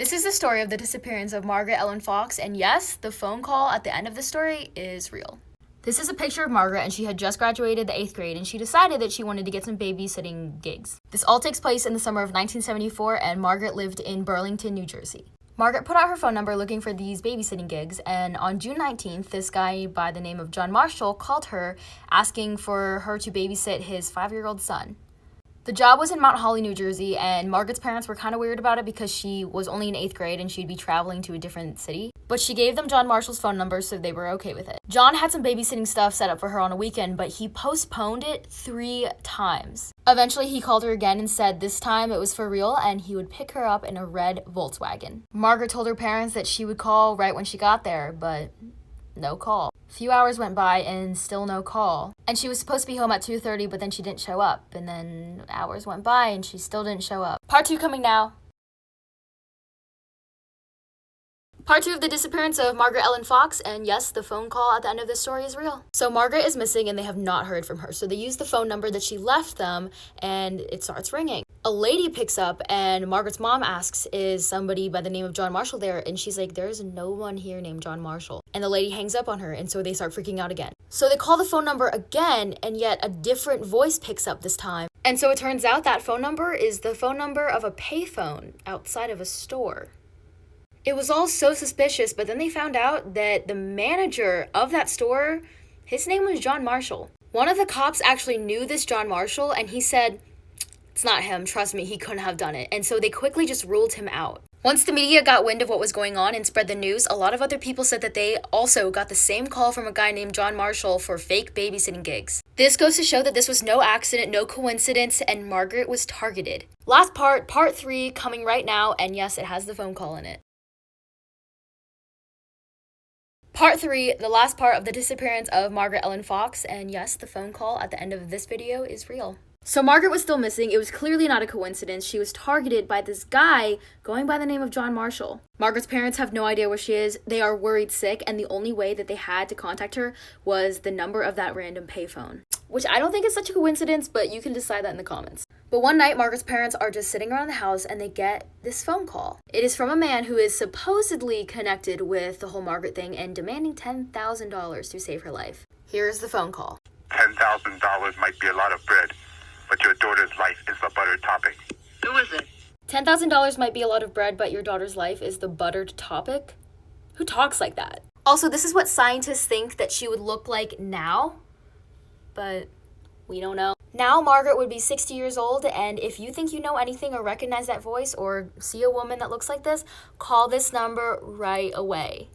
This is the story of the disappearance of Margaret Ellen Fox, and yes, the phone call at the end of the story is real. This is a picture of Margaret, and she had just graduated the 8th grade, and she decided that she wanted to get some babysitting gigs. This all takes place in the summer of 1974, and Margaret lived in Burlington, New Jersey. Margaret put out her phone number looking for these babysitting gigs, and on June 19th, this guy by the name of John Marshall called her asking for her to babysit his 5-year-old son. The job was in Mount Holly, New Jersey, and Margaret's parents were kind of weird about it because she was only in 8th grade and she'd be traveling to a different city. But she gave them John Marshall's phone number, so they were okay with it. John had some babysitting stuff set up for her on a weekend, but he postponed it 3 times. Eventually, he called her again and said this time it was for real and he would pick her up in a red Volkswagen. Margaret told her parents that she would call right when she got there, but no call. A few hours went by and still no call. And she was supposed to be home at 2:30, but then she didn't show up. And then hours went by and she still didn't show up. Part 2 coming now. Part 2 of the disappearance of Margaret Ellen Fox, and yes, the phone call at the end of this story is real. So Margaret is missing and they have not heard from her. So they use the phone number that she left them and it starts ringing. A lady picks up and Margaret's mom asks, is somebody by the name of John Marshall there? And she's like, there's no one here named John Marshall. And the lady hangs up on her, and so they start freaking out again. So they call the phone number again, and yet a different voice picks up this time. And so it turns out that phone number is the phone number of a payphone outside of a store. It was all so suspicious, but then they found out that the manager of that store, his name was John Marshall. One of the cops actually knew this John Marshall, and he said, it's not him, trust me, he couldn't have done it. And so they quickly just ruled him out. Once the media got wind of what was going on and spread the news, a lot of other people said that they also got the same call from a guy named John Marshall for fake babysitting gigs. This goes to show that this was no accident, no coincidence, and Margaret was targeted. Last part, part 3, coming right now, and yes, it has the phone call in it. Part 3, the last part of the disappearance of Margaret Ellen Fox, and yes, the phone call at the end of this video is real. So Margaret was still missing. It was clearly not a coincidence. She was targeted by this guy going by the name of John Marshall. Margaret's parents have no idea where she is. They are worried sick, and the only way that they had to contact her was the number of that random payphone. Which I don't think is such a coincidence, but you can decide that in the comments. But one night, Margaret's parents are just sitting around the house and they get this phone call. It is from a man who is supposedly connected with the whole Margaret thing and demanding $10,000 to save her life. Here's the phone call. $10,000 might be a lot of bread, but your daughter's life is the buttered topping. Who is it? $10,000 might be a lot of bread, but your daughter's life is the buttered topic? Who talks like that? Also, this is what scientists think that she would look like now, but we don't know. Now Margaret would be 60 years old, and if you think you know anything or recognize that voice or see a woman that looks like this, call this number right away.